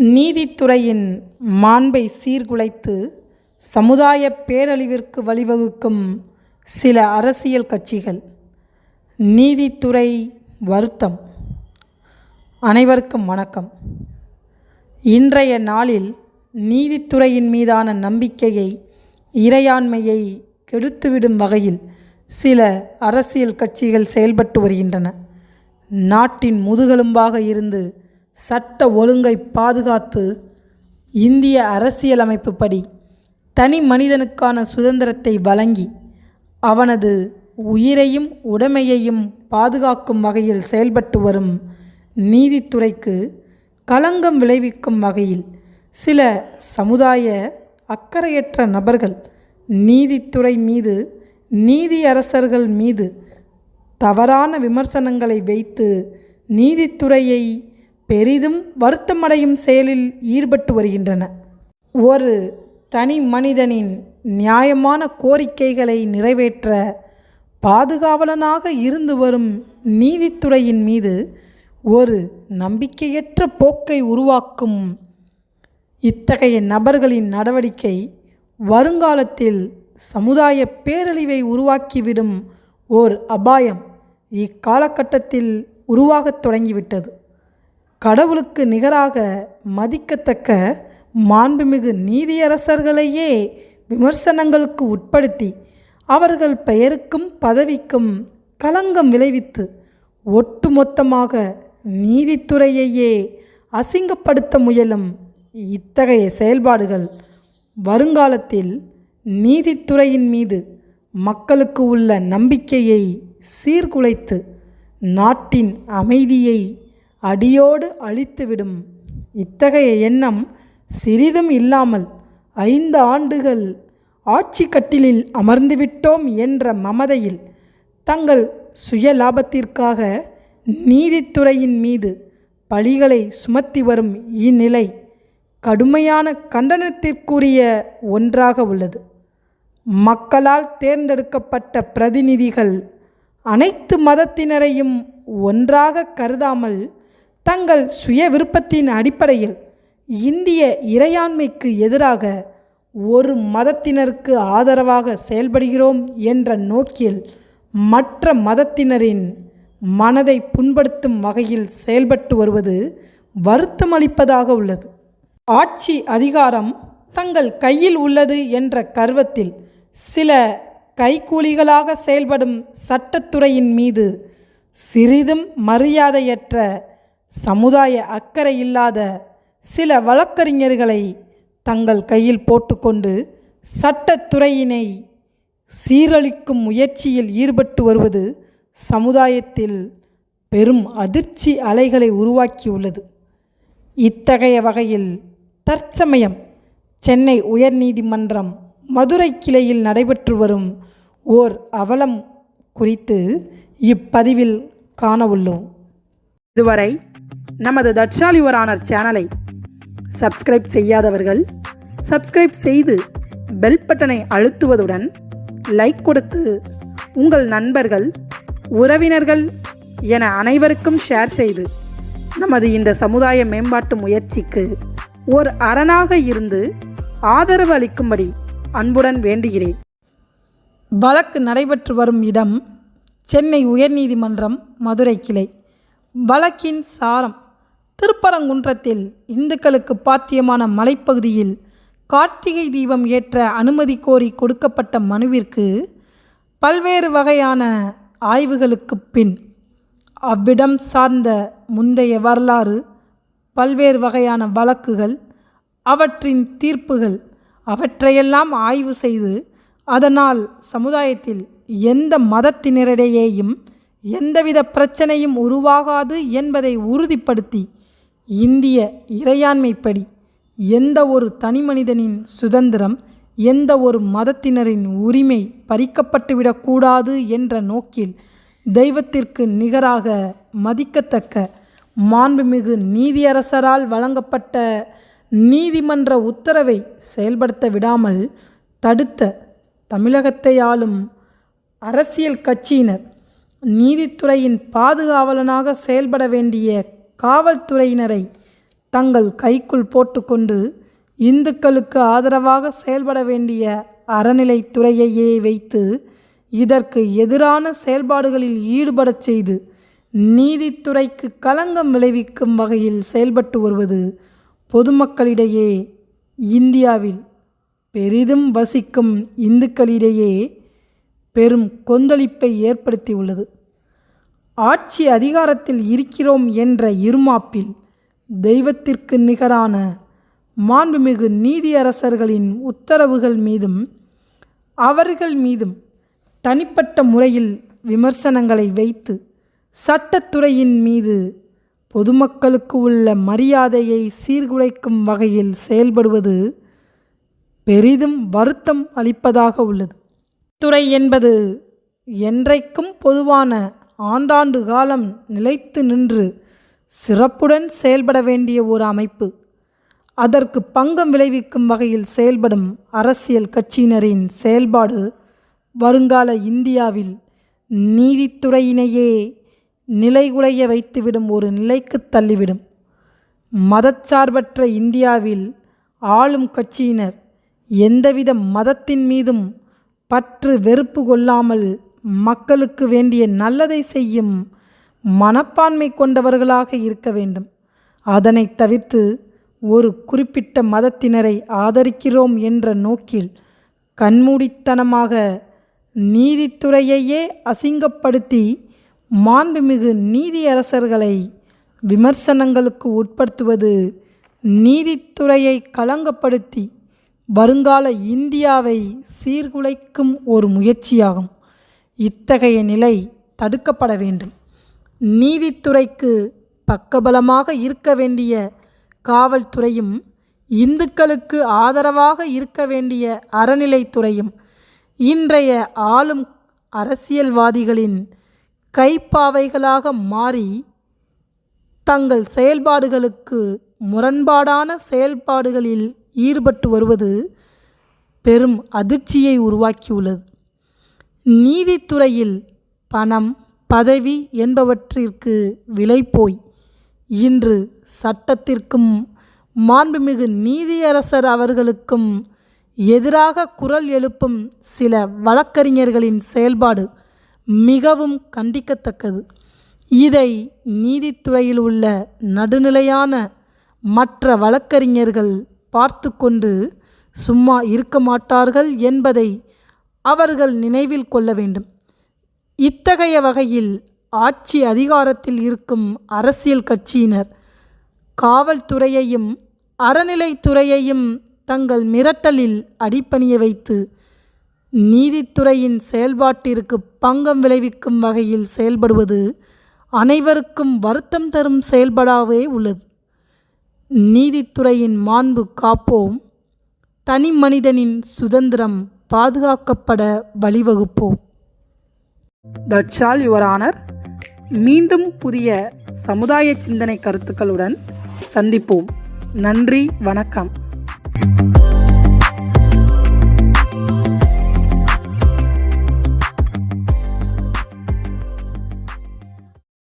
நீதித்துறையின் மாண்பை சீர்குலைத்து சமுதாய பேரழிவிற்கு வழிவகுக்கும் சில அரசியல் கட்சிகள். நீதித்துறை வருத்தம். அனைவருக்கும் வணக்கம். இன்றைய நாளில் நீதித்துறையின் மீதான நம்பிக்கையை, இறையாண்மையை கெடுத்துவிடும் வகையில் சில அரசியல் கட்சிகள் செயல்பட்டு வருகின்றன. நாட்டின் முதுகெலும்பாக இருந்து சட்ட ஒழுங்கை பாதுகாத்து இந்திய அரசியலமைப்பு படி தனி மனிதனுக்கான சுதந்திரத்தை வழங்கி அவனது உயிரையும் உடைமையையும் பாதுகாக்கும் வகையில் செயல்பட்டு வரும் நீதித்துறைக்கு களங்கம் விளைவிக்கும் வகையில் சில சமுதாய அக்கறையற்ற நபர்கள் நீதித்துறை மீது, நீதியரசர்கள் மீது தவறான விமர்சனங்களை வைத்து நீதித்துறையை பெரிதும் வருத்தமடையும் செயலில் ஈடுபட்டு வருகின்றன. ஒரு தனி மனிதனின் நியாயமான கோரிக்கைகளை நிறைவேற்ற பாதுகாவலனாக இருந்து வரும் நீதித்துறையின் மீது ஒரு நம்பிக்கையற்ற போக்கை உருவாக்கும் இத்தகைய நபர்களின் நடவடிக்கை வருங்காலத்தில் சமுதாய பேரழிவை உருவாக்கிவிடும் ஓர் அபாயம் இக்காலகட்டத்தில் உருவாகத் தொடங்கிவிட்டது. கடவுளுக்கு நிகராக மதிக்கத்தக்க மாண்புமிகு நீதியரசர்களையே விமர்சனங்களுக்கு உட்படுத்தி அவர்கள் பெயருக்கும் பதவிக்கும் களங்கம் விளைவித்து ஒட்டுமொத்தமாக நீதித்துறையையே அசிங்கப்படுத்த முயலும் இத்தகைய செயல்பாடுகள் வருங்காலத்தில் நீதித்துறையின் மீது மக்களுக்கு உள்ள நம்பிக்கையை சீர்குலைத்து நாட்டின் அமைதியை அடியோடு அழித்துவிடும். இத்தகைய எண்ணம் சிறிதும் இல்லாமல் 5 ஆண்டுகள் ஆட்சி கட்டிலில் அமர்ந்துவிட்டோம் என்ற மமதையில் தங்கள் சுய லாபத்திற்காக நீதித்துறையின் மீது பழிகளை சுமத்தி வரும் இந்நிலை கடுமையான கண்டனத்திற்குரிய ஒன்றாக உள்ளது. மக்களால் தேர்ந்தெடுக்கப்பட்ட பிரதிநிதிகள் அனைத்து மதத்தினரையும் ஒன்றாக கருதாமல் தங்கள் சுய விருப்பத்தின் அடிப்படையில் இந்திய இறையாண்மைக்கு எதிராக ஒரு மதத்தினருக்கு ஆதரவாக செயல்படுகிறோம் என்ற நோக்கில் மற்ற மதத்தினரின் மனதை புண்படுத்தும் வகையில் செயல்பட்டு வருவது வருத்தமளிப்பதாக உள்ளது. ஆட்சி அதிகாரம் தங்கள் கையில் உள்ளது என்ற கர்வத்தில் சில கைக்கூலிகளாக செயல்படும் சட்டத்துறையின் மீது சிறிதும் மரியாதையற்ற, சமுதாய அக்கறை இல்லாத சில வழக்கறிஞர்களை தங்கள் கையில் போட்டுக்கொண்டு சட்டத்துறையினை சீரழிக்கும் முயற்சியில் ஈடுபட்டு வருவது சமுதாயத்தில் பெரும் அதிர்ச்சி அலைகளை உருவாக்கியுள்ளது. இத்தகைய வகையில் தற்சமயம் சென்னை உயர்நீதிமன்றம் மதுரை கிளையில் நடைபெற்று வரும் ஓர் அவலம் குறித்து இப்பதிவில் காண உள்ளோம். இதுவரை நமது தட்சால் யுவர் ஆனர் சேனலை சப்ஸ்கிரைப் செய்யாதவர்கள் சப்ஸ்கிரைப் செய்து பெல் பட்டனை அழுத்துவதுடன் லைக் கொடுத்து உங்கள் நண்பர்கள், உறவினர்கள் என அனைவருக்கும் ஷேர் செய்து நமது இந்த சமுதாய மேம்பாட்டு முயற்சிக்கு ஒரு அரணாக இருந்து ஆதரவு அளிக்கும்படி அன்புடன் வேண்டுகிறேன். வழக்கு நடைபெற்று வரும் இடம் சென்னை உயர்நீதிமன்றம் மதுரை கிளை. வழக்கின் சாரம்: திருப்பரங்குன்றத்தில் இந்துக்களுக்கு பாத்தியமான மலைப்பகுதியில் கார்த்திகை தீபம் ஏற்ற அனுமதி கோரி கொடுக்கப்பட்ட மனுவிற்கு பல்வேறு வகையான ஆய்வுகளுக்கு பின் அவ்விடம் சார்ந்த முந்தைய வரலாறு, பல்வேறு வகையான வழக்குகள், அவற்றின் தீர்ப்புகள் அவற்றையெல்லாம் ஆய்வு செய்து அதனால் சமுதாயத்தில் எந்த மதத்தினரிடையேயும் எந்தவித பிரச்சனையும் உருவாகாது என்பதை உறுதிப்படுத்தி இந்திய இறையாண்மைப்படி எந்த ஒரு தனி மனிதனின் சுதந்திரம், எந்த ஒரு மதத்தினரின் உரிமை பறிக்கப்பட்டுவிடக்கூடாது என்ற நோக்கில் தெய்வத்திற்கு நிகராக மதிக்கத்தக்க மாண்புமிகு நீதியரசரால் வழங்கப்பட்ட நீதிமன்ற உத்தரவை செயல்படுத்த விடாமல் தடுத்த தமிழகத்தை ஆளும் அரசியல் கட்சியினர் நீதித்துறையின் பாதுகாவலனாக செயல்பட வேண்டிய காவல்துறையினரை தங்கள் கைக்குள் போட்டுக்கொண்டு இந்துக்களுக்கு ஆதரவாக செயல்பட வேண்டிய அறநிலைத்துறையையே வைத்து இதற்கு எதிரான செயல்பாடுகளில் ஈடுபடச் செய்து நீதித்துறைக்கு களங்கம் விளைவிக்கும் வகையில் செயல்பட்டு வருவது பொதுமக்களிடையே, இந்தியாவில் பெரிதும் வசிக்கும் இந்துக்களிடையே பெரும் கொந்தளிப்பை ஏற்படுத்தியுள்ளது. ஆட்சி அதிகாரத்தில் இருக்கிறோம் என்ற இருமாப்பில் தெய்வத்திற்கு நிகரான மாண்புமிகு நீதியரசர்களின் உத்தரவுகள் மீதும் அவர்கள் மீதும் தனிப்பட்ட முறையில் விமர்சனங்களை வைத்து சட்டத்துறையின் மீது பொதுமக்களுக்கு உள்ள மரியாதையை சீர்குலைக்கும் வகையில் செயல்படுவது பெரிதும் வருத்தம் அளிப்பதாக உள்ளது. துறை என்பது என்றைக்கும் பொதுவான ஆண்டாண்டு காலம் நிலைத்து நின்று சிறப்புடன் செயல்பட வேண்டிய ஒரு அமைப்பு. அதற்கு பங்கம் விளைவிக்கும் வகையில் செயல்படும் அரசியல் கட்சியினரின் செயல்பாடு வருங்கால இந்தியாவில் நீதித்துறையினையே நிலைகுலைய வைத்துவிடும் ஒரு நிலைக்கு தள்ளிவிடும். மதச்சார்பற்ற இந்தியாவில் ஆளும் கட்சியினர் எந்தவித மதத்தின் மீதும் பற்று வெறுப்பு கொள்ளாமல் மக்களுக்கு வேண்டிய நல்லதை செய்யும் மனப்பான்மை கொண்டவர்களாக இருக்க வேண்டும். அதனை தவிர்த்து ஒரு குறிப்பிட்ட மதத்தினரை ஆதரிக்கிறோம் என்ற நோக்கில் கண்மூடித்தனமாக நீதித்துறையையே அசிங்கப்படுத்தி மாண்புமிகு நீதியரசர்களை விமர்சனங்களுக்கு உட்படுத்துவது நீதித்துறையை களங்கப்படுத்தி வருங்கால இந்தியாவை சீர்குலைக்கும் ஒரு முயற்சியாகும். இத்தகைய நிலை தடுக்கப்பட வேண்டும். நீதித்துறைக்கு பக்கபலமாக இருக்க வேண்டிய காவல்துறையும் இந்துக்களுக்கு ஆதரவாக இருக்க வேண்டிய அறநிலைத்துறையும் இன்றைய ஆளும் அரசியல்வாதிகளின் கைப்பாவைகளாக மாறி தங்கள் செயல்பாடுகளுக்கு முரண்பாடான செயல்பாடுகளில் ஈடுபட்டு வருவது பெரும் அதிர்ச்சியை உருவாக்கியுள்ளது. நீதித்துறையில் பணம், பதவி என்பவற்றிற்கு விலை போய் இன்று சட்டத்திற்கும் மாண்புமிகு நீதியரசர் அவர்களுக்கும் எதிராக குரல் எழுப்பும் சில வழக்கறிஞர்களின் செயல்பாடு மிகவும் கண்டிக்கத்தக்கது. இதை நீதித்துறையில் உள்ள நடுநிலையான மற்ற வழக்கறிஞர்கள் பார்த்து கொண்டு சும்மா இருக்க மாட்டார்கள் என்பதை அவர்கள் நினைவில் கொள்ள வேண்டும். இத்தகைய வகையில் ஆட்சி அதிகாரத்தில் இருக்கும் அரசியல் கட்சியினர் காவல்துறையையும் அறநிலைத்துறையையும் தங்கள் மிரட்டலில் அடிபணிய வைத்து நீதித்துறையின் செயல்பாட்டிற்கு பங்கம் விளைவிக்கும் வகையில் செயல்படுவது அனைவருக்கும் வருத்தம் தரும் செயல்பாடாகவே உள்ளது. நீதித்துறையின் மாண்பு காப்போம், தனி மனிதனின் சுதந்திரம் பாதுகாக்கப்பட வழிவகுப்போம். That's all your honour. மீண்டும் புதிய சமுதாய சிந்தனை கருத்துக்களுடன் சந்திப்போம். நன்றி, வணக்கம்.